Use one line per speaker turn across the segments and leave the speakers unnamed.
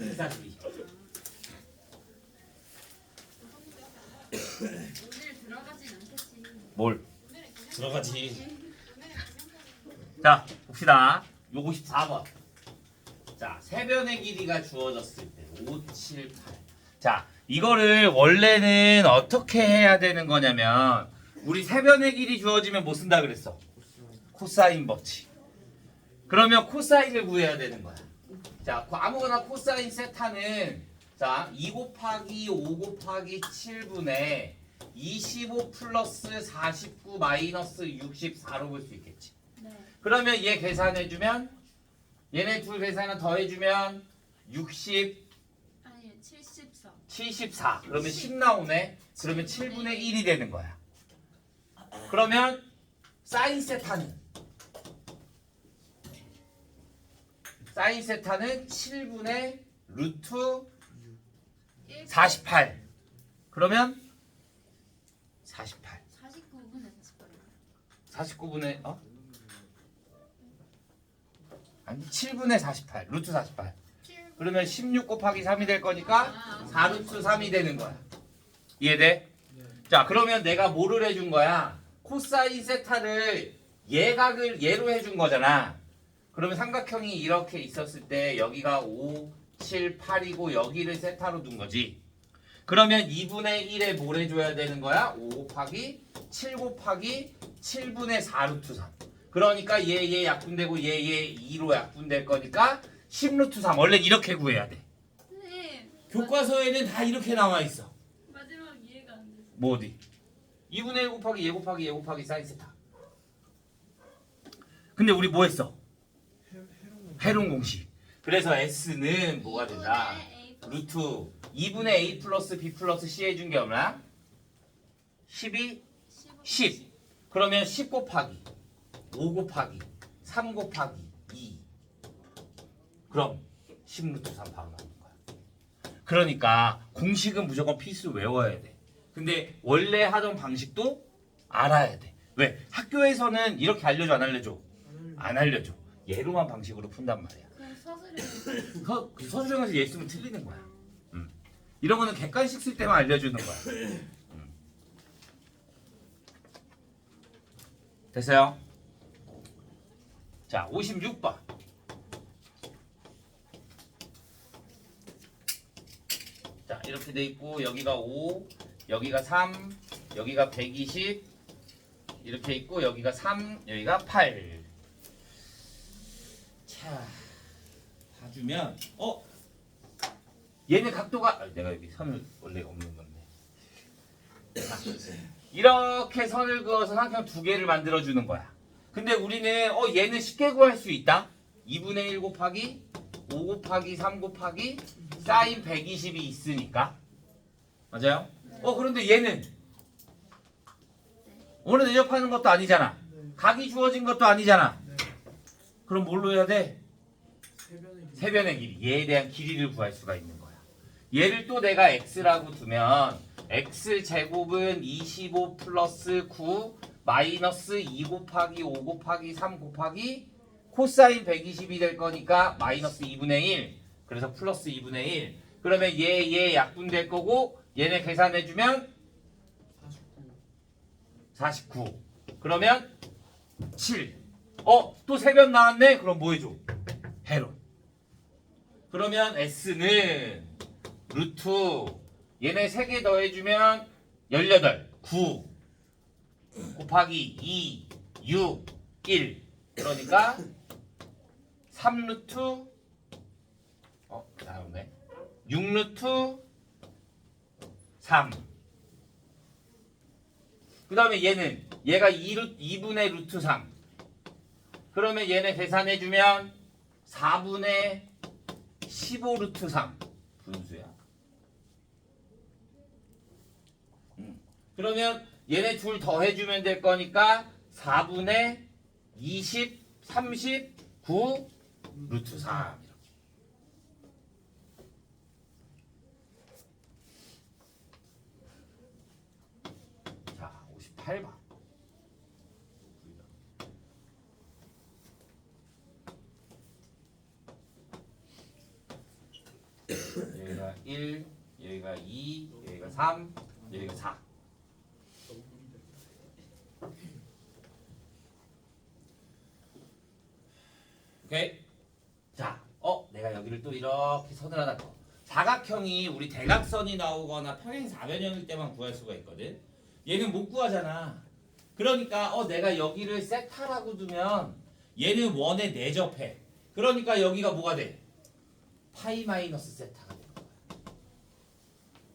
242.
오늘 들어가진 않겠지.
뭘?
들어가지.
자, 봅시다. 요 54번. 자, 세변의 길이가 주어졌을 때 5, 7, 8. 자, 이거를 원래는 어떻게 해야 되는 거냐면 우리 세변의 길이 주어지면 뭐 쓴다 그랬어? 코사인 법칙. 그러면 코사인을 구해야 되는 거야. 자, 아무거나 코사인 세타는 자, 2 곱하기 5 곱하기 7분의 25 플러스 49 마이너스 64로 볼 수 있겠지.
네.
그러면 얘 계산해주면 얘네 둘 계산을 더해주면 60,
아니 74.
74. 그러면 10 나오네. 그러면 7분의 1이 되는 거야. 그러면 사인 세타는 7분의 루트 48. 그러면 48.
49분의
49분의 아니 7분의 48. 루트 48. 그러면 16 곱하기 3이 될 거니까 4루트 3이 되는 거야. 이해돼? 자, 그러면 내가 뭐를 해준 거야? 코사인 세타를 예각을 예로 해준 거잖아. 그러면 삼각형이 이렇게 있었을 때 여기가 5, 7, 8이고 여기를 세타로 둔 거지. 그러면 2분의 1에 뭘 해줘야 되는 거야? 5 곱하기 7 곱하기 7분의 4루트 3. 그러니까 얘 약분되고 얘 2로 약분될 거니까 10루트 3. 원래 이렇게 구해야 돼.
네.
교과서에는 다 이렇게 나와 있어.
마지막 이해가 안 됐어.
뭐 어디? 2분의 1 곱하기 얘 곱하기 얘 곱하기 사인 세타. 근데 우리 뭐 했어? 해론 공식. 그래서 S는 뭐가 된다? 루트 2분의 A 플러스 B 플러스 C 해준 게 얼마야? 12? 10. 그러면 10 곱하기 5 곱하기 3 곱하기 2. 그럼 10루트 3 바로 나오는 거야. 그러니까 공식은 무조건 필수 외워야 돼. 근데 원래 하던 방식도 알아야 돼. 왜? 학교에서는 이렇게 알려줘 안 알려줘? 안 알려줘. 예로만 방식으로 푼단 말이야.
그럼 서술이
서술형에서 얘 쓰면 틀리는 거야. 이런 거는 객관식 쓸 때만 알려주는 거야. 됐어요? 자, 56번. 자, 이렇게 돼 있고 여기가 5, 여기가 3, 여기가 120 이렇게 있고 여기가 3, 여기가 8. 자, 봐주면 얘네 각도가 내가 여기 선을 원래 없는 건데. 자, 이렇게 선을 그어서 삼각형 두 개를 만들어 주는 거야. 근데 우리는 얘는 쉽게 구할 수 있다. 2분의 1 곱하기 5 곱하기 3 곱하기 사인 120이 있으니까. 맞아요? 그런데 얘는 오늘 대접하는 것도 아니잖아. 각이 주어진 것도 아니잖아. 그럼 뭘로 해야 돼? 세변의 길이. 얘에 대한 길이를 구할 수가 있는 거야. 얘를 또 내가 x라고 두면 x제곱은 25 플러스 9 마이너스 2 곱하기 5 곱하기 3 곱하기 코사인 120이 될 거니까 마이너스 2분의 1. 그래서 플러스 2분의 1. 그러면 얘 약분될 거고 얘네 계산해주면 49. 그러면 7. 또 세변 나왔네? 그럼 뭐 해줘? 해론. 그러면 S는 루트 얘네 3개 더해주면 18. 9 곱하기 2, 6, 1. 그러니까 3루트 나오네. 6루트 3. 그 다음에 얘가 2분의 루트 3. 그러면 얘네 계산해주면 4분의 15 루트 3. 분수야. 그러면 얘네 둘 더해주면 될 거니까 4분의 20, 39 루트 3. 이렇게. 자, 58번. 여기가 1, 여기가 2, 여기가 3, 여기가 4. 오케이. 자, 내가 여기를 또 이렇게 선을 하나 더. 사각형이 우리 대각선이 나오거나 평행사변형일 때만 구할 수가 있거든. 얘는 못 구하잖아. 그러니까 내가 여기를 세타라고 두면 얘는 원에 내접해. 그러니까 여기가 뭐가 돼? 파이 마이너스 세타가 되는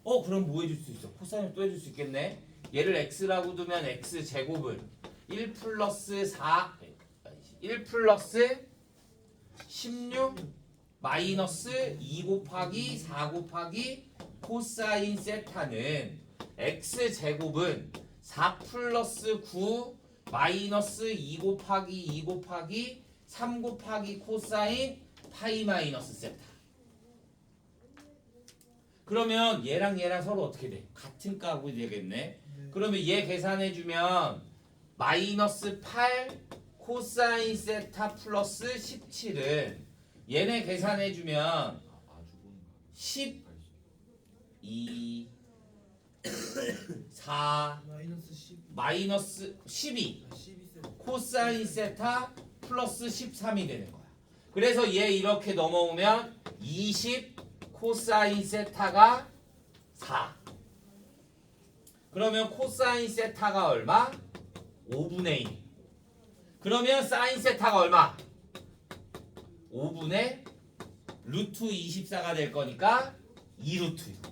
거야. 그럼 뭐 해줄 수 있어? 코사인을 또 해줄 수 있겠네. 얘를 x라고 두면 x 제곱은 1 플러스 4, 1 플러스 16 마이너스 2 곱하기 4 곱하기 코사인 세타는 x 제곱은 4 플러스 9 마이너스 2 곱하기 2 곱하기 3 곱하기 코사인 파이 마이너스 세타. 그러면 얘랑 얘랑 서로 어떻게 돼? 같은 값이 되겠네. 그러면 얘 계산해주면 마이너스 8 코사인 세타 플러스 17은 얘네 계산해주면 12 4 마이너스 12 코사인 세타 플러스 13이 되는 거야. 그래서 얘 이렇게 넘어오면 20 코사인 세타가 4. 그러면 코사인 세타가 얼마? 5분의 1. 그러면 사인 세타가 얼마? 5분의 루트 24가 될 거니까 2루트 6.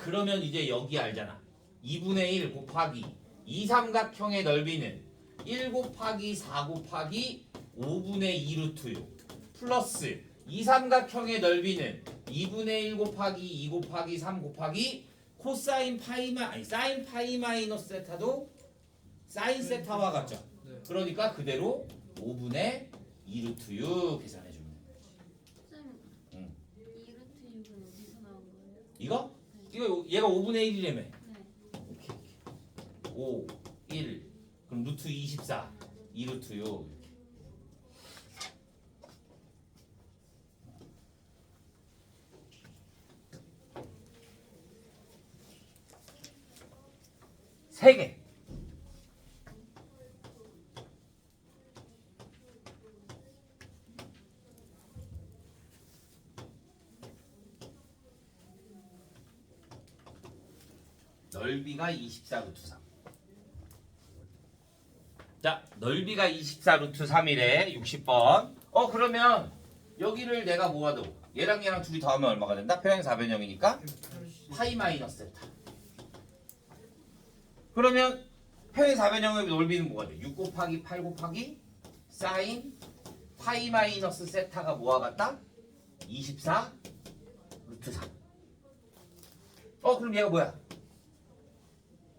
그러면 이제 여기 알잖아. 2분의 1 곱하기 이 삼각형의 넓이는 1 곱하기 4 곱하기 5분의 2루트 6 플러스 이 삼각형의 넓이는 2분의 1 곱하기 2 곱하기 3 곱하기 코사인 사인 파이 마이너스 세타도 사인 세타와 같죠. 그러니까 그대로 5분의 2루트 6 계산해주면 되는 거지.
쌤,
응.
2루트 6은 어디서 나온 거예요?
이거? 이거 얘가 5분의 1이라며.
네.
오케이. 5, 1. 그럼 루트 24, 2루트 6. 이렇게. 세 개. 넓이가 24 루트 3. 자, 넓이가 24 루트 3이래. 60번. 그러면 여기를 내가 모아도 얘랑 얘랑 둘이 더하면 얼마가 된다? 평행사변형이니까 파이 마이너스 세타. 그러면 평행사변형의 넓이는 뭐가 돼? 6 곱하기 8 곱하기 사인 파이 마이너스 세타가 뭐와 같다? 24 루트 3. 그럼 얘가 뭐야?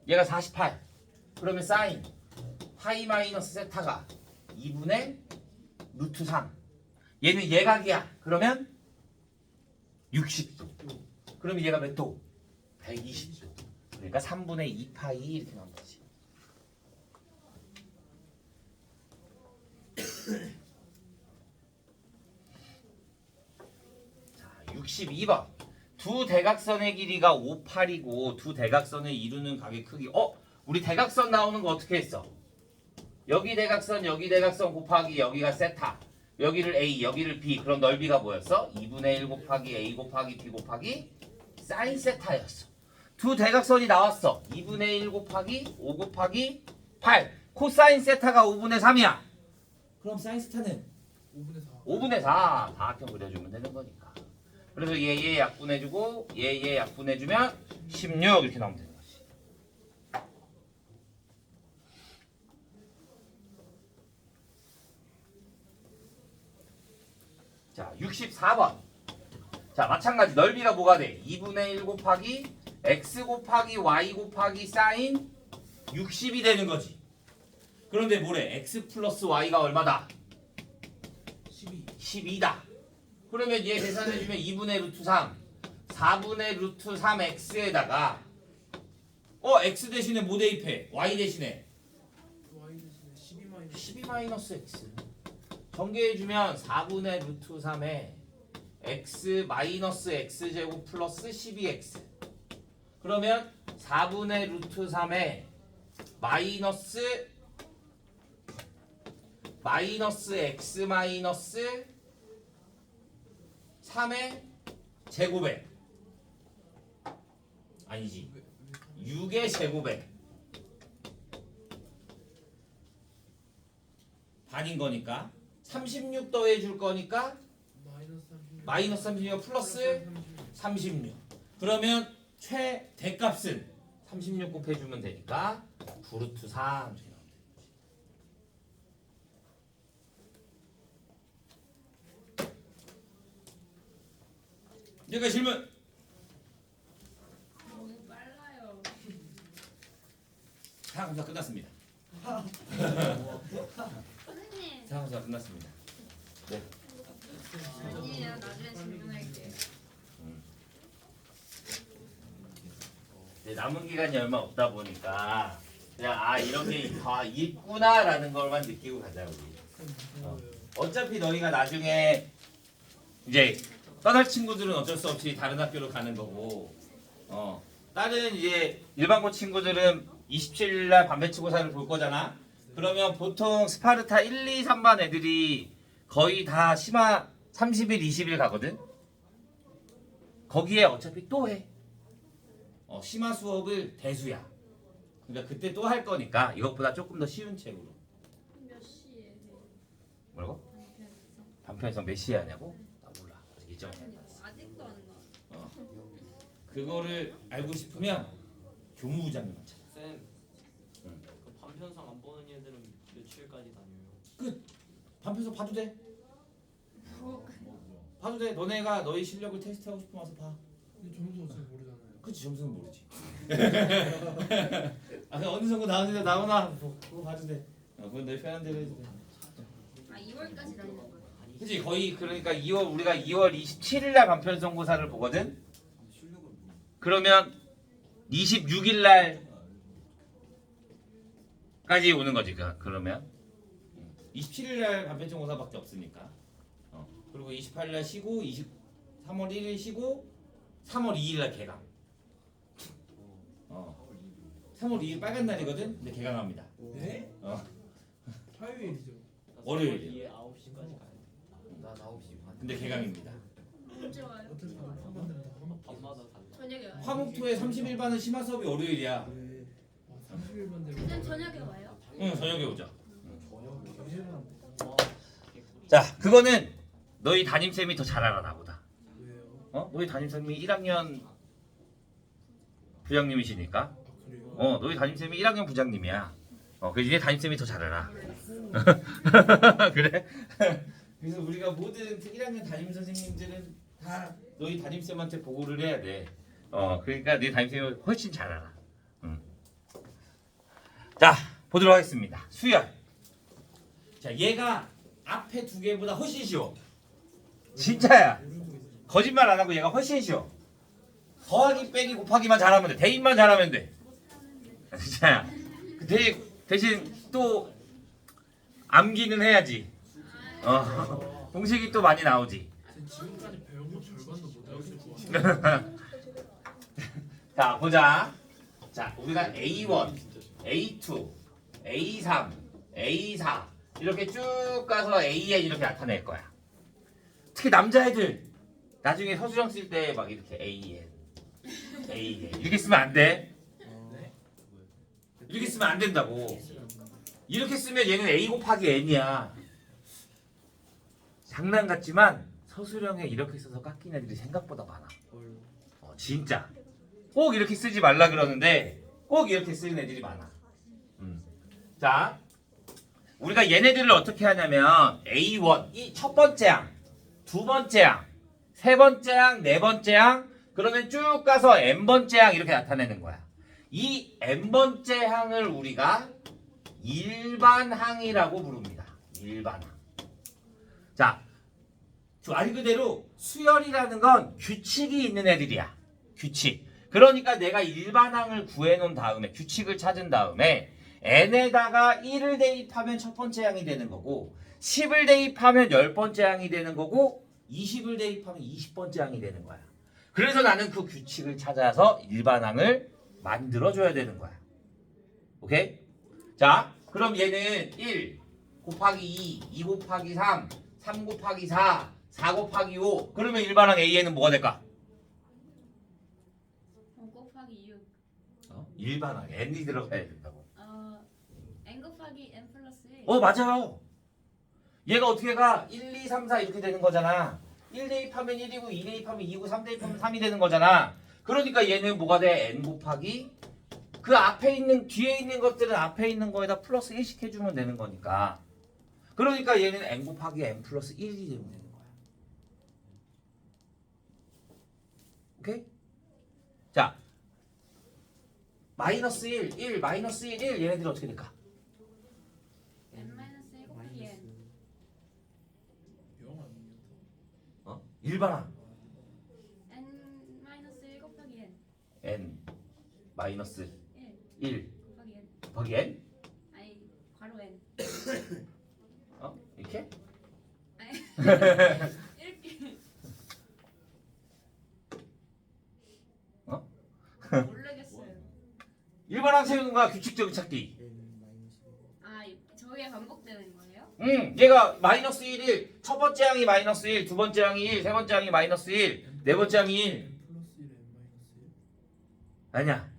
얘가 48. 그러면 사인 파이 마이너스 세타가 2분의 루트 3. 얘는 예각이야. 그러면 60도. 그러면 얘가 몇 도? 120도. 그러니까 3분의 2 파이 이렇게 나온 거지. 자, 62번. 두 대각선의 길이가 5, 8이고 두 대각선을 이루는 각의 크기. 우리 대각선 나오는 거 어떻게 했어? 여기 대각선 곱하기 여기가 세타. 여기를 A, 여기를 B. 그럼 넓이가 뭐였어? 2분의 1 곱하기 A 곱하기 B 곱하기 사인 세타였어. 두 대각선이 나왔어. 2분의 1 곱하기 5 곱하기 8. 코사인 세타가 5분의 3이야. 그럼 사인 세타는 5분의 4. 다각형 그려주면 되는 거니까. 그래서 얘 약분해주고 얘 약분해주면 16 이렇게 나오면 되는 거지. 자, 64번. 자, 마찬가지 넓이가 뭐가 돼? 2분의 1 곱하기 x 곱하기 y 곱하기 사인 60이 되는 거지. 그런데 뭐래? x 플러스 y가 얼마다? 12다. 그러면 얘 계산해주면 2분의 루트 3 4분의 루트 3x에다가 x 대신에 뭐 대입해? y 대신에 12 마이너스 x 전개해주면 4분의 루트 3에 x 마이너스 x제곱 플러스 12x. 그러면 4분의 루트 3에 마이너스 x 마이너스 3의 제곱에 아니지 6의 제곱에 반인 거니까 36 더해줄 거니까 마이너스 36 플러스 36. 그러면 최대값은 36 곱해주면 되니까 9루트 3 이렇게 나오면 되는 거지. 여기까지 질문.
너무 빨라요.
사항검사 끝났습니다.
선생님.
사항검사 끝났습니다. 네.
아니에요. 나중에 질문할게요.
네, 남은 기간이 얼마 없다 보니까 그냥 이런 게 다 있구나라는 걸만 느끼고 가자 우리. 어차피 너희가 나중에 이제 떠날 친구들은 어쩔 수 없이 다른 학교로 가는 거고, 다른 이제 일반고 친구들은 27일 날 반배치고사를 볼 거잖아. 그러면 보통 스파르타 1, 2, 3반 애들이 거의 다 심화 30일, 20일 가거든. 거기에 어차피 또 해. 심화 수업을 대수야. 그러니까 그때 또 할 거니까 이것보다 조금 더 쉬운 책으로.
몇 시에 해요?
뭐라고?
반편성.
반편성 몇 시에 하냐고? 나 몰라. 아직 일정.
아직도 안 나와.
그거를 알고 싶으면 교무부장님만 찾아.
쌤,
응.
그 반편성 안 보는 애들은 며칠까지 다녀요?
반편성 봐도 돼. 봐도 돼. 너네가 너희 실력을 테스트하고 싶으면 와서 봐.
근데 점수 어차피 모르잖아요.
그치, 점수는 모르지. 그냥 어느 정도 나오는데 나오나 그거 봐도 돼. 그건 내 편한 대로 해도 돼.
2월까지 다니는 거예요.
그치, 거의 그러니까 우리가 2월 27일 날 반편성고사를 보거든. 그러면 26일 날까지 오는 거지. 그러면 27일 날 반편성고사밖에 없으니까. 그리고 28일 날 쉬고 3월 1일 쉬고 3월 2일 날 개강. 3월 2일 빨간 날이거든. 근데 개강합니다.
네? 화요일이죠.
월요일이요.
9시까지 가야 돼.
나 9시 반.
근데 개강입니다.
언제 와요?
어차피 한반대로 다 한번
밤마다 달라.
저녁에 와요.
화목토의 31반은 심화 수업이 월요일이야.
네. 30일만 되면.
쌤 저녁에 와요?
응, 저녁에 오자.
개실한데.
와, 개꿀이.
자, 그거는 너희 담임쌤이 더 잘 알아 나보다.
왜요?
너희 담임쌤이 1학년 부장님이시니까.
아 그래요?
너희 담임쌤이 1학년 부장님이야. 그래서 얘 담임쌤이 더 잘 알아. 그래? 그래서 우리가 모든 1학년 담임 선생님들은 다 너희 담임쌤한테 보고를 해야 돼. 그러니까 네 담임쌤이 훨씬 잘 알아. 자, 보도록 하겠습니다. 수열. 자, 얘가 앞에 두 개보다 훨씬 쉬워. 진짜야. 거짓말 안 하고 얘가 훨씬 쉬워. 더하기 빼기 곱하기만 잘하면 돼. 대입만 잘하면 돼. 진짜야. 대신 또 암기는 해야지. 공식이 또 많이 나오지.
지금까지 배운 거 절반도 못 외웠을 것 같아요.
자, 보자. 자, 우리가 A1, A2, A3, A4 이렇게 쭉 가서 AN 이렇게 나타낼 거야. 특히 남자애들 나중에 서술형 쓸 때 막 이렇게 AN 이렇게 쓰면 안 돼. 이렇게 쓰면 안 된다고. 이렇게 쓰면 얘는 A 곱하기 N이야. 장난 같지만 서술형에 이렇게 써서 깎인 애들이 생각보다 많아. 진짜. 꼭 이렇게 쓰지 말라 그러는데 꼭 이렇게 쓰는 애들이 많아. 자, 우리가 얘네들을 어떻게 하냐면 A1, 이 첫 번째 항, 두 번째 항, 세 번째 항, 네 번째 항, 그러면 쭉 가서 n번째 항 이렇게 나타내는 거야. 이 n번째 항을 우리가 일반항이라고 부릅니다. 일반항. 자, 말 그대로 수열이라는 건 규칙이 있는 애들이야. 규칙. 그러니까 내가 일반항을 구해놓은 다음에 규칙을 찾은 다음에 n에다가 1을 대입하면 첫 번째 항이 되는 거고 10을 대입하면 10번째 항이 되는 거고 20을 대입하면 20번째 항이 되는 거야. 그래서 나는 그 규칙을 찾아서 일반항을 만들어줘야 되는 거야. 오케이? 자, 그럼 얘는 1 곱하기 2 곱하기 3 곱하기 4 곱하기 5 그러면 일반항 A에는 뭐가 될까?
5 곱하기 6.
일반항 n이 들어가야 된다고.
n 곱하기 n 플러스 1.
맞아요. 얘가 어떻게 가? 1, 2, 3, 4 이렇게 되는 거잖아. 1 대입하면 1이고 2 대입하면 2고 3 대입하면 3이 되는 거잖아. 그러니까 얘는 뭐가 돼? n 곱하기 그 앞에 있는 뒤에 있는 것들은 앞에 있는 거에다 플러스 1씩 해주면 되는 거니까. 그러니까 얘는 n 곱하기 n 플러스 1이 되면 되는 거야. 오케이? 자, 마이너스 1, 마이너스 1, 얘네들이 어떻게 될까?
n 마이너스 1 곱하기 n.
0 아니에요?
일반항
n 마이너스 1 곱하기 n.
n 마이너스
1
1
곱하기 n.
곱하기 n
아니 괄호 n.
이렇게?
아니 이렇게. 모르겠어요.
일반항 세우는 거야. 규칙적인 찾기.
저게 반복되는 거예요?
얘가 마이너스 1일 첫 번째 항이 마이너스 1, 두 번째 항이 1, 세 번째 항이 마이너스 1, 네 번째 항이 1.
n 플러스 1 n 마이너스 1?
아니야.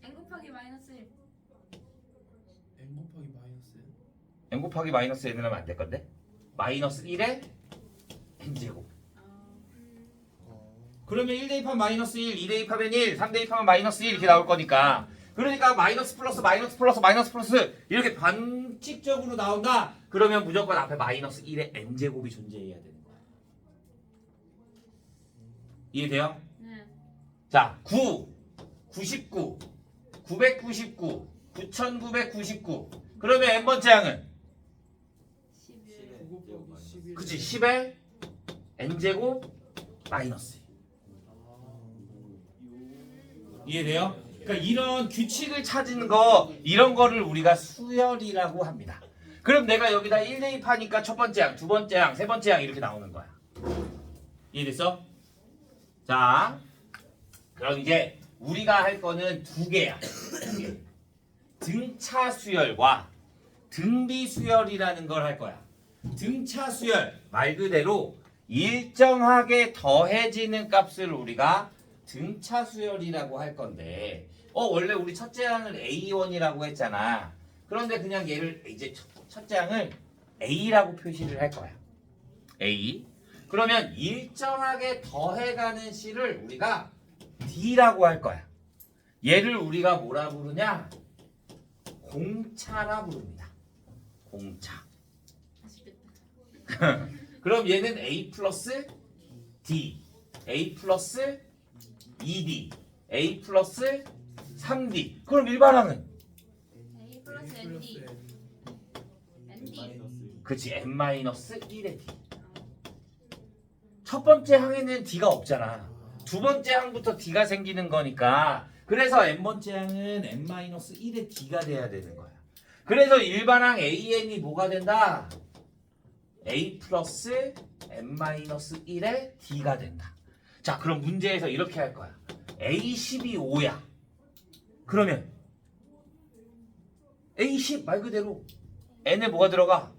n 곱하기 마이너스 1.
n 곱하기 마이너스 1?
n 곱하기 마이너스 n을 하면 안 될 건데. 마이너스 1에 n제곱. 그러면 1 대입하면 마이너스 1, 2 대입하면 1, 3 대입하면 마이너스 1 이렇게 나올 거니까. 그러니까 마이너스 플러스 마이너스 플러스 마이너스 플러스 이렇게 반칙적으로 나온다. 그러면 무조건 앞에 마이너스 1의 n제곱이 존재해야 되는 거야. 이해돼요?
네.
자, 9, 99, 999, 9999. 그러면 n번째 항은?
11.
9 곱하기 11.
그치, 10의 n제곱 마이너스 1. 이해돼요? 그러니까 이런 규칙을 찾은 거, 이런 거를 우리가 수열이라고 합니다. 그럼 내가 여기다 1 대입하니까 첫 번째 항, 두 번째 항, 세 번째 항 이렇게 나오는 거야. 이해됐어? 자, 그럼 이제 우리가 할 거는 두 개야. 두 개. 등차 수열과 등비 수열이라는 걸 할 거야. 등차 수열, 말 그대로 일정하게 더해지는 값을 우리가 등차 수열이라고 할 건데, 원래 우리 첫째 항을 A1이라고 했잖아. 그런데 그냥 얘를 이제 첫째 항을 A라고 표시를 할 거야. A. 그러면 일정하게 더해가는 C를 우리가 D라고 할 거야. 얘를 우리가 뭐라 부르냐? 공차라 부릅니다. 공차.
아쉽겠다.
그럼 얘는 A 플러스 D, A 플러스 2D, A 플러스 3D. 그럼 일반항은?
a 플러스 nd. nd.
그치, n-1의 D. 첫 번째 항에는 D가 없잖아. 두 번째 항부터 D가 생기는 거니까. 그래서 n번째 항은 n-1의 D가 돼야 되는 거야. 그래서 일반항 AN이 뭐가 된다? A 플러스 n-1의 D가 된다. 자, 그럼 문제에서 이렇게 할 거야. A10이 5야. 그러면 A10 말 그대로 n에 뭐가 들어가?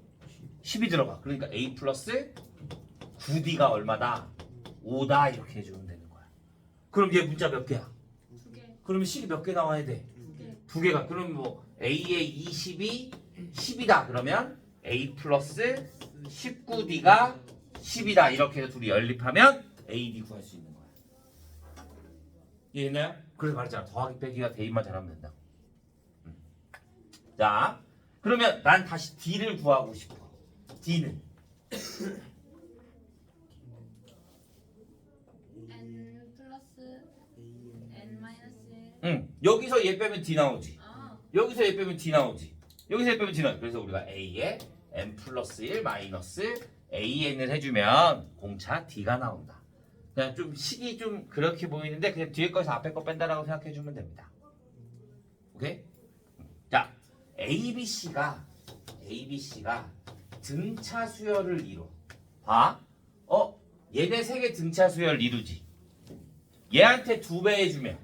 10이 들어가. 그러니까 A 플러스 9D가 얼마다? 5다 이렇게 해주면 되는 거야. 그럼 얘 문자 몇 개야?
2개.
그러면 C이 몇 개 나와야 돼?
2개.
두 개가. 그럼 뭐 A의 20이 10이다. 그러면 A 플러스 19D가 10이다. 이렇게 해서 둘이 연립하면 AD 구할 수 있는 거야. 이해했나요? 그래서 말했잖아. 더하기 빼기가 대입만 잘하면 된다. 자, 그러면 난 다시 D를 구하고 싶어. D는
n 플러스 n 마이너스 1.
여기서 얘 빼면 D 나오지.
아.
여기서 얘 빼면 D 나오지. 여기서 얘 빼면 D 나오지. 그래서 우리가 A에 n 플러스 1 마이너스 AN을 해주면 공차 D가 나온다. 그냥 좀 식이 좀 그렇게 보이는데 그냥 뒤에 거에서 앞에 거 뺀다라고 생각해주면 됩니다. 오케이? 자, A, B, C가 A, B, C가 등차 수열을 이뤄. 봐. 얘네 세 개 등차 수열 이루지. 얘한테 2배 해주면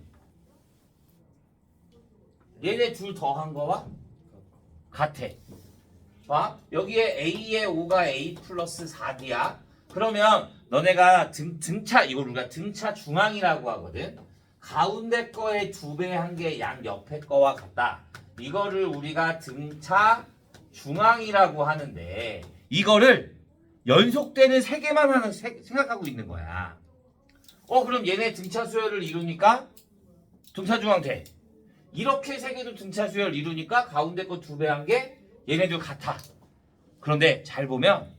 얘네 둘 더한 거와 같아. 봐. 여기에 A의 5가 A 플러스 4D야. 그러면 너네가 등차, 이걸 우리가 등차 중앙이라고 하거든. 가운데 거에 2배 한 게 양 옆에 거와 같다. 이거를 우리가 등차 중앙이라고 하는데 이거를 연속되는 3개만 생각하고 있는 거야. 그럼 얘네 등차 수열을 이루니까 등차 중앙 돼. 이렇게 3개도 등차 수열 이루니까 가운데 거 2배 한 게 얘네들 같아. 그런데 잘 보면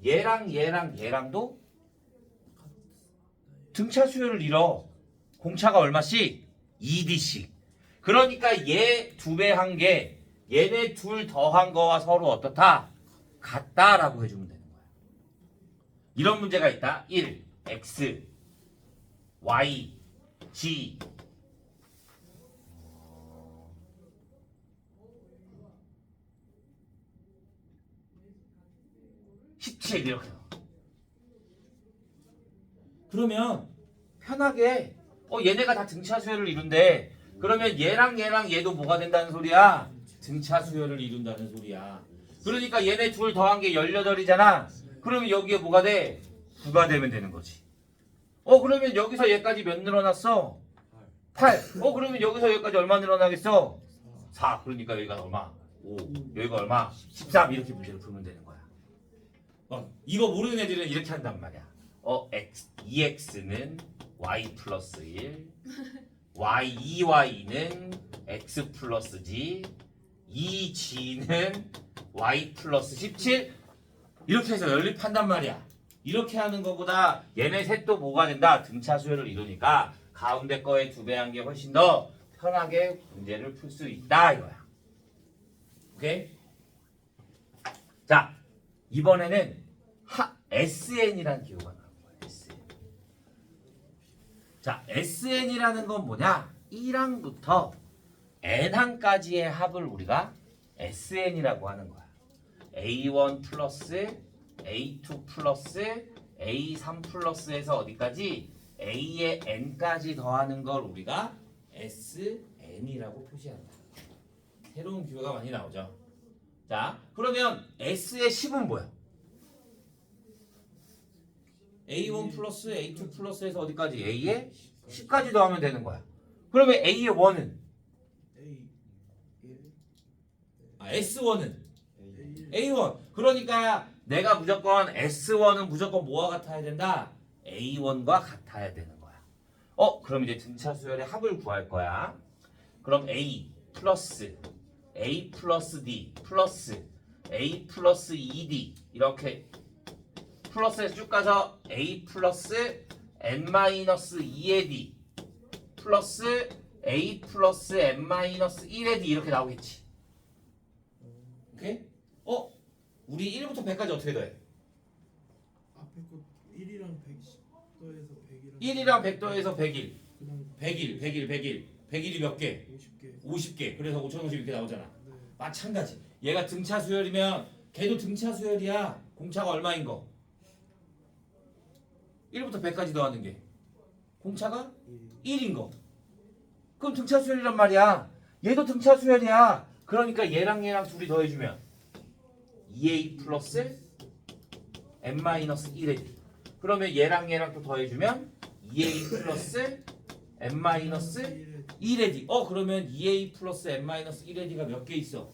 얘랑도 등차 수열을 이뤄. 공차가 얼마씩? 2D씩. 그러니까 얘 2배 한 게 얘네 둘 더한 거와 서로 어떻다? 같다라고 해주면 되는 거야. 이런 문제가 있다. 1. X Y G 17 이렇게 나와. 그러면 편하게 얘네가 다 등차 수열을 이룬대. 그러면 얘랑 얘도 뭐가 된다는 소리야? 등차 수열을 이룬다는 소리야. 그러니까 얘네 둘 더한 게 18이잖아. 그러면 여기에 뭐가 돼? 9가 되면 되는 거지. 그러면 여기서 얘까지 몇 늘어났어? 8. 그러면 여기서 여기까지 얼마 늘어나겠어? 4. 그러니까 여기가 얼마? 5. 여기가 얼마? 13. 이렇게 문제를 풀면 되는 거야. 이거 모르는 애들은 이렇게 한단 말이야. EX는 Y 플러스 1, EY는 X 플러스 G, EG는 Y 플러스 17 이렇게 해서 연립한단 말이야. 이렇게 하는 것보다 얘네 셋도 뭐가 된다? 등차 수열을 이루니까 가운데 거에 2배 한 게 훨씬 더 편하게 문제를 풀 수 있다 이거야. 오케이? 자, 이번에는 SN이라는 기호가 나온 거야. SN. 자, SN이라는 건 뭐냐? 1항부터 N항까지의 합을 우리가 SN이라고 하는 거야. A1 플러스 A2 플러스 A3 플러스에서 어디까지? A의 N까지 더하는 걸 우리가 SN이라고 표시한다. 새로운 기호가 많이 나오죠. 자, 그러면 S의 10은 뭐야? A1 플러스 A2 플러스에서 어디까지? A에 10까지 더하면 되는 거야. 그러면 A의 1은? S1은? A1. 그러니까 내가 무조건 S1은 무조건 뭐와 같아야 된다? A1과 같아야 되는 거야. 그럼 이제 등차 수열의 합을 구할 거야. 그럼 A 플러스 D 플러스 A 플러스 2D 이렇게 플러스에서 쭉 가서 A 플러스 N-2의 D 플러스 A 플러스 N-1의 D 이렇게 나오겠지. 오케이? 우리 1부터 100까지 어떻게 더해?
앞에 거 1이랑 100더해서 100이랑
1이랑 100더해서 100일.
그다음
100일. 100일이 몇 개?
50개.
50개. 그래서 5050 이렇게 나오잖아.
네.
마찬가지. 얘가 등차 수열이면 걔도 등차 수열이야. 공차가 얼마인 거? 1부터 100까지 더하는 게 공차가 1인 거. 그럼 등차 수열이란 말이야. 얘도 등차 수열이야. 그러니까 얘랑 둘이 더해주면 2A 플러스 N-1의 D. 그러면 얘랑 또 더해주면 2A 플러스 N-1의 D. 그러면 2A 플러스 N-1의 D가 몇 개 있어?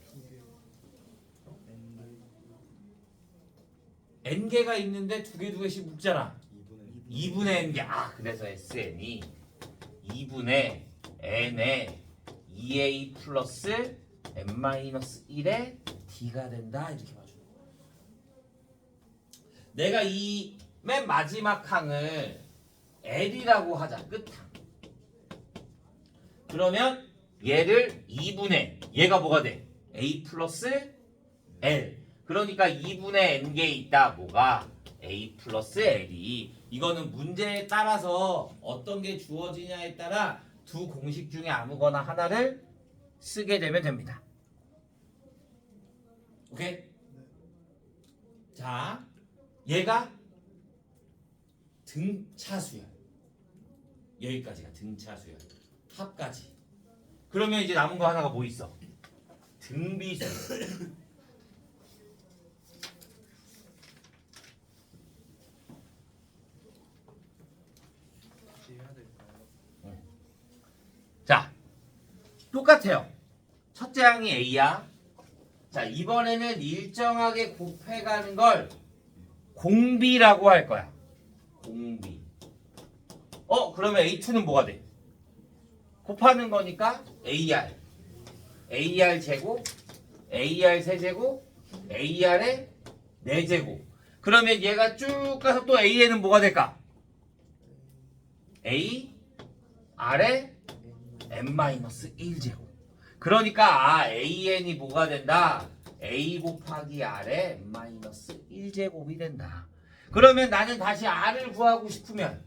N개가 있는데 두 개씩 묶잖아. 2분의 N개. 그래서 SN이 2분의 N에 2A 플러스 N-1의 D가 된다. 이렇게 봐주는 거야. 내가 이 맨 마지막 항을 L이라고 하자. 끝항. 그러면 얘를 2분의 얘가 뭐가 돼? A 플러스 L. 그러니까 2분의 N개 있다. 뭐가? A 플러스 L이. 이거는 문제에 따라서 어떤 게 주어지냐에 따라 두 공식 중에 아무거나 하나를 쓰게 되면 됩니다. 오케이? 자, 얘가 등차 수열. 여기까지가 등차 수열. 합까지. 그러면 이제 남은 거 하나가 뭐 있어? 등비 수열.
같이 해야 될까요?
자, 똑같아요. 첫째 항이 A야. 자, 이번에는 일정하게 곱해가는 걸 공비라고 할 거야. 공비. 그러면 A2는 뭐가 돼? 곱하는 거니까 AR. AR 제곱, AR 세제곱, AR의 4제곱. 그러면 얘가 쭉 가서 또 AN은 뭐가 될까? A, R의 n-1제곱. 그러니까 AN이 뭐가 된다? A 곱하기 R의 n-1제곱이 된다. 그러면 나는 다시 R을 구하고 싶으면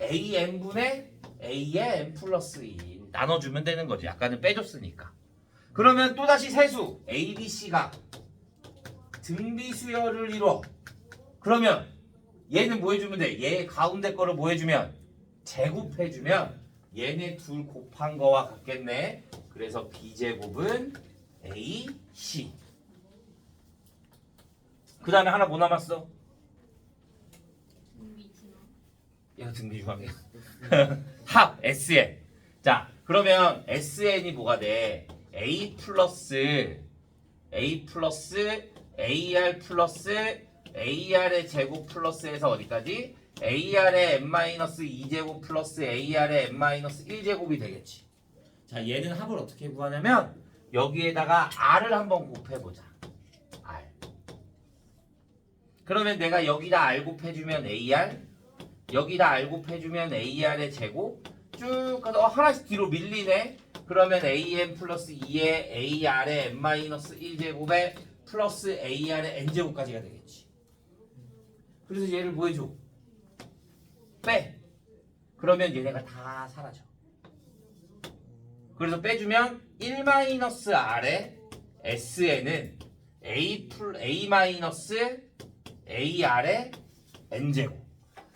AN분의 A의 n 플러스 1 나눠주면 되는 거지. 아까는 빼줬으니까. 그러면 또다시 세수 A, B, C가 등비수열을 이뤄. 그러면 얘는 뭐 해주면 돼? 얘 가운데 거를 뭐 해주면? 제곱해주면 얘네 둘 곱한 거와 같겠네. 그래서 B제곱은 AC. 그 다음에 하나 뭐 남았어? 얘가 등비중앙이야. 합 SN. 자, 그러면 SN이 뭐가 돼? A 플러스 AR 플러스 AR의 제곱 플러스에서 어디까지? AR의 n-2제곱 플러스 AR의 n-1제곱이 되겠지. 자, 얘는 합을 어떻게 구하냐면 여기에다가 R을 한번 곱해보자. R. 그러면 내가 여기다 R 곱해주면 AR, 여기다 R 곱해주면 AR의 제곱, 쭉 가서 하나씩 뒤로 밀리네. 그러면 AN 플러스 2의 AR의 n-1제곱에 플러스 AR의 n제곱까지가 되겠지. 그래서 얘를 뭐 해줘? 빼. 그러면 얘네가 다 사라져. 그래서 빼주면 1-R의 SN은 A-AR의 n제곱.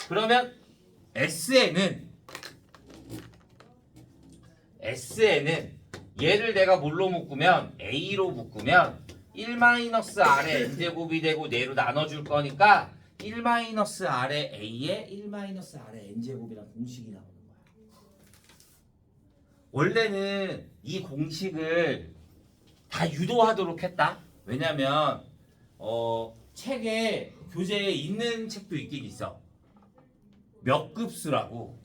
그러면 SN은 얘를 내가 뭘로 묶으면 A로 묶으면 1-R의 n제곱이 되고 얘로 나눠줄 거니까 1-R의 A에 1-R의 n제곱이란 공식이 나오는 거야. 원래는 이 공식을 다 유도하도록 했다. 왜냐면 책에 교재에 있는 책도 있긴 있어. 몇 급수라고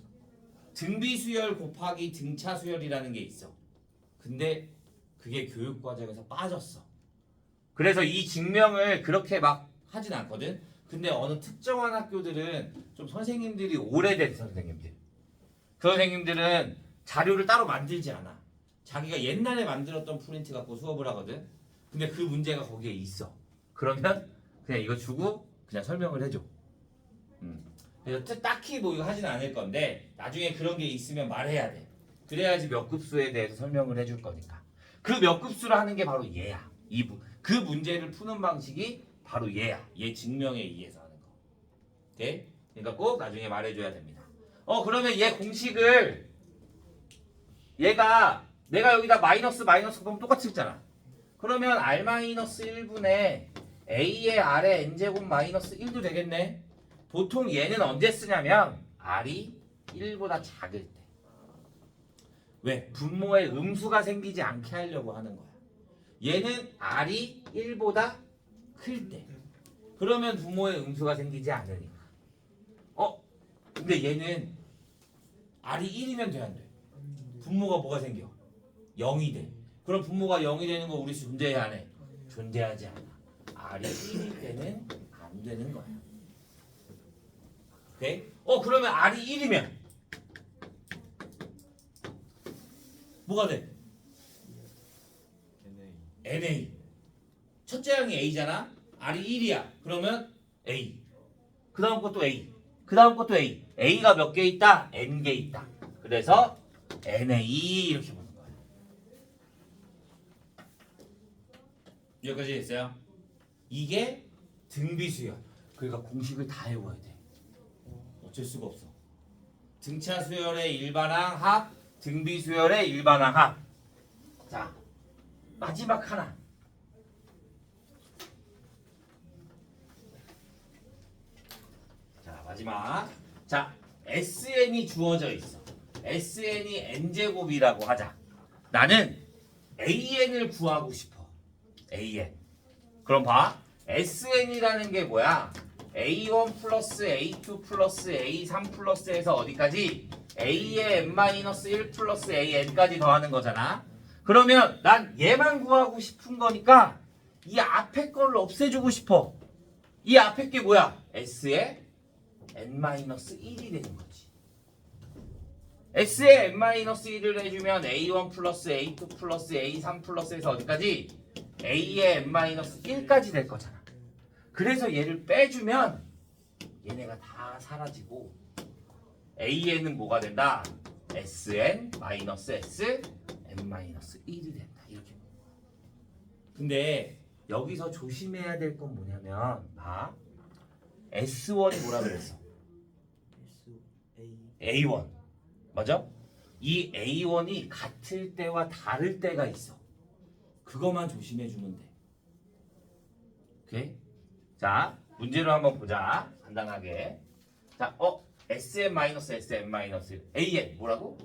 등비수열 곱하기 등차수열이라는 게 있어. 근데 그게 교육과정에서 빠졌어. 그래서 이 증명을 그렇게 막 하진 않거든. 근데 어느 특정한 학교들은 좀 선생님들이 오래된 선생님들, 그 선생님들은 자료를 따로 만들지 않아. 자기가 옛날에 만들었던 프린트 갖고 수업을 하거든. 근데 그 문제가 거기에 있어. 그러면 그냥 이거 주고 그냥 설명을 해줘. 그래서 딱히 뭐 이거 하진 않을 건데 나중에 그런 게 있으면 말해야 돼. 그래야지 몇 급수에 대해서 설명을 해줄 거니까. 그 몇 급수를 하는 게 바로 얘야. 그 문제를 푸는 방식이 바로 얘야. 얘 증명에 의해서 하는 거. 오케이? 그러니까 꼭 나중에 말해줘야 됩니다. 그러면 얘 공식을 얘가 내가 여기다 마이너스 그러면 똑같이 읽잖아. 그러면 R-1분의 A의 R의 n제곱 마이너스 1도 되겠네. 보통 얘는 언제 쓰냐면 R이 1보다 작을 때. 왜? 분모에 음수가 생기지 않게 하려고 하는 거야. 얘는 R이 1보다 클 때. 그러면 분모에 음수가 생기지 않으니까. 근데 얘는 R이 1이면 돼, 안 돼? 분모가 뭐가 생겨? 0이 돼. 그럼 분모가 0이 되는 거 우리 존재해야 안 해? 존재하지 않아. R이 1일 때는 안 되는 거야. 오케이? 그러면 R이 1이면 뭐가 돼? NA. 첫째 항이 A잖아. R이 1이야. 그러면 A. 그 다음 것도 A. 그 다음 것도 A. A가 몇 개 있다? N개 있다. 그래서 NA 이렇게 보는 거야. 여기까지 됐어요? 이게 등비수열. 그러니까 공식을 다 외워야 돼. 어쩔 수가 없어. 등차 수열의 일반항 합, 등비 수열의 일반항 합. 자, 마지막 하나. 자, 마지막. 자, SN이 주어져 있어. SN이 n제곱이라고 하자. 나는 AN을 구하고 싶어. AN. 그럼 봐. SN이라는 게 뭐야? A1 플러스 A2 플러스 A3 플러스에서 어디까지? A의 n-1 플러스 AN까지 더하는 거잖아. 그러면 난 얘만 구하고 싶은 거니까 이 앞에 거를 없애주고 싶어. 이 앞에 게 뭐야? S의 n-1이 되는 거지. S의 n-1을 해주면 A1 플러스 A2 플러스 A3 플러스에서 어디까지? A의 n-1까지 될 거잖아. 그래서 얘를 빼주면 얘네가 다 사라지고 AN은 뭐가 된다? SN-S n-1이 된다. 이렇게. 근데 여기서 조심해야 될 건 뭐냐면 S1이 뭐라 그랬어? A1 맞아? 이 A1이 같을 때와 다를 때가 있어. 그것만 조심해주면 돼. 오케이? 자, 문제로 한번 보자. 간단하게. 자, SM-SM- AN 뭐라고?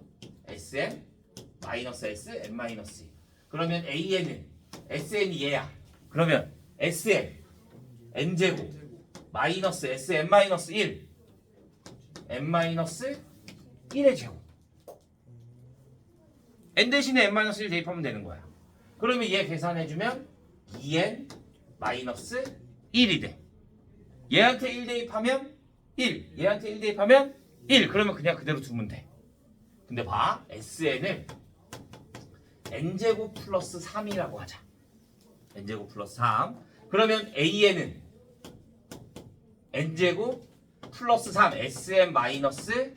SM-SM-1. 그러면 AN은 SN이 얘야. 그러면 SN n제곱 마이너스 SM-1 n-1의 제곱. n 대신에 n-1 대입하면 되는 거야. 그러면 얘 계산해주면 2n-1이 돼. 얘한테 1 대입하면 1, 얘한테 1 대입하면 1. 그러면 그냥 그대로 두면 돼. 근데 봐, SN을 n제곱 플러스 3이라고 하자. n제곱 플러스 3. 그러면 AN은 n제곱 플러스 3, SM-n-1의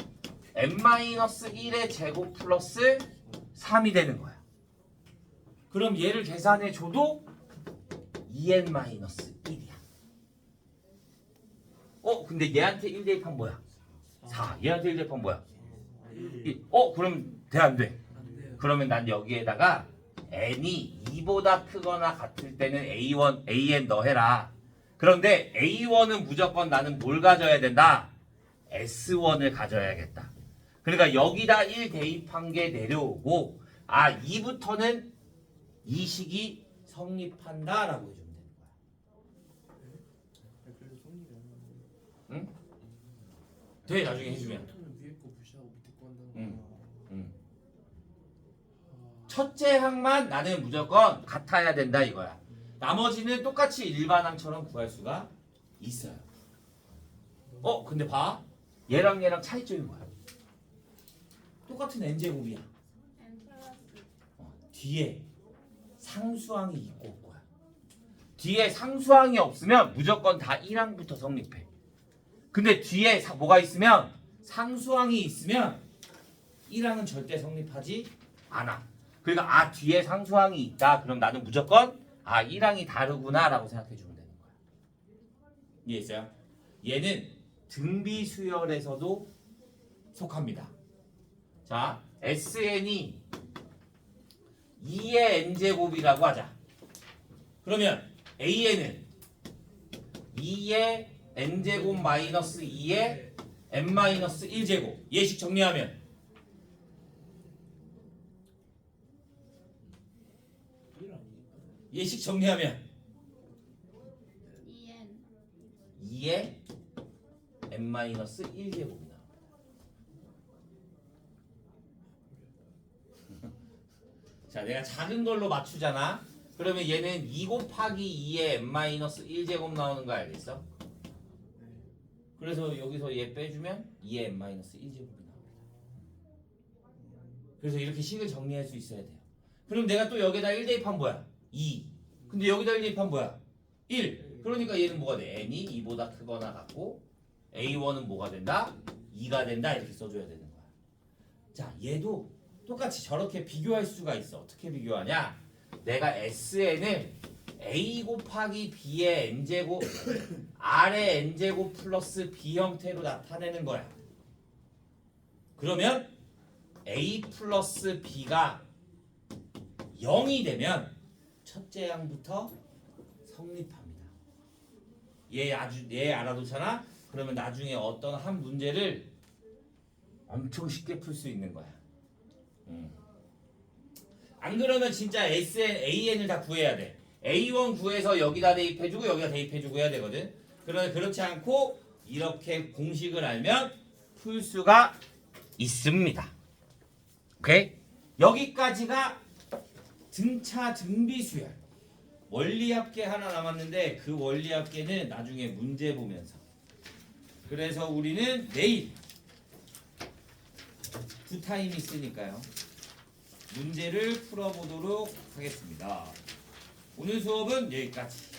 제곱 플러스 3이 되는 거야. 그럼 얘를 계산해줘도 2n-1이야. 근데 얘한테 1 대입하면 뭐야? 4. 얘한테 1 대입하면 뭐야? 1. 그럼 돼, 안 돼? 그러면 난 여기에다가 n이 2보다 크거나 같을 때는 A1, AN 넣어해라. 그런데 A1은 무조건 나는 뭘 가져야 된다? S1을 가져야겠다. 그러니까 여기다 1 대입한 게 내려오고 2부터는 이 식이 성립한다라고 해주면 되는 거야. 응? 돼, 나중에 해주면.
위에 거 무시하고 밑에 거 한다는
응.
거야.
응. 첫째 항만 나는 무조건 같아야 된다 이거야. 나머지는 똑같이 일반항처럼 구할 수가 있어요. 근데 봐. 얘랑 얘랑 차이점이 뭐야? 똑같은 n제곱이야.
n 플러스
뒤에 상수항이 있고 없고야. 뒤에 상수항이 없으면 무조건 다 1항부터 성립해. 근데 뒤에 뭐가 있으면 상수항이 있으면 1항은 절대 성립하지 않아. 그러니까 뒤에 상수항이 있다. 그럼 나는 무조건 1항이 다르구나 라고 생각해 주면 되는 거야. 이해했어요? 얘는 등비수열에서도 속합니다. 자, SN이 2의 n제곱이라고 하자. 그러면 AN은 2의 n제곱 마이너스 2의 n-1제곱. 예식 정리하면 예식 정리하면
2n
2의 n-1제곱이 나옵니다. 자, 내가 작은 걸로 맞추잖아. 그러면 얘는 2 곱하기 2의 n-1제곱 나오는 거 알겠어? 그래서 여기서 얘 빼주면 2의 n-1제곱이 나옵니다. 그래서 이렇게 식을 정리할 수 있어야 돼요. 그럼 내가 또 여기다 1 대입하면 뭐야? 2. 근데 여기다 1 대입하면 뭐야? 1. 그러니까 얘는 뭐가 돼? n이 2보다 크거나 같고 A1은 뭐가 된다? 2가 된다. 이렇게 써줘야 되는 거야. 자, 얘도 똑같이 저렇게 비교할 수가 있어. 어떻게 비교하냐? 내가 SN을 a 곱하기 b의 n제곱 r의 n제곱 플러스 b 형태로 나타내는 거야. 그러면 a 플러스 b가 0이 되면 첫째 항부터 성립합니다. 얘 알아두잖아. 그러면 나중에 어떤 한 문제를 엄청 쉽게 풀 수 있는 거야. 안 그러면 진짜 SN, AN을 다 구해야 돼. A1 구해서 여기다 대입해주고 여기다 대입해주고 해야 되거든. 그러나 그렇지 않고 이렇게 공식을 알면 풀 수가 있습니다. 오케이? 여기까지가 등차 등비수열. 원리합계 하나 남았는데 그 원리합계는 나중에 문제 보면서. 그래서 우리는 내일 2타임 있으니까요. 문제를 풀어보도록 하겠습니다. 오늘 수업은 여기까지.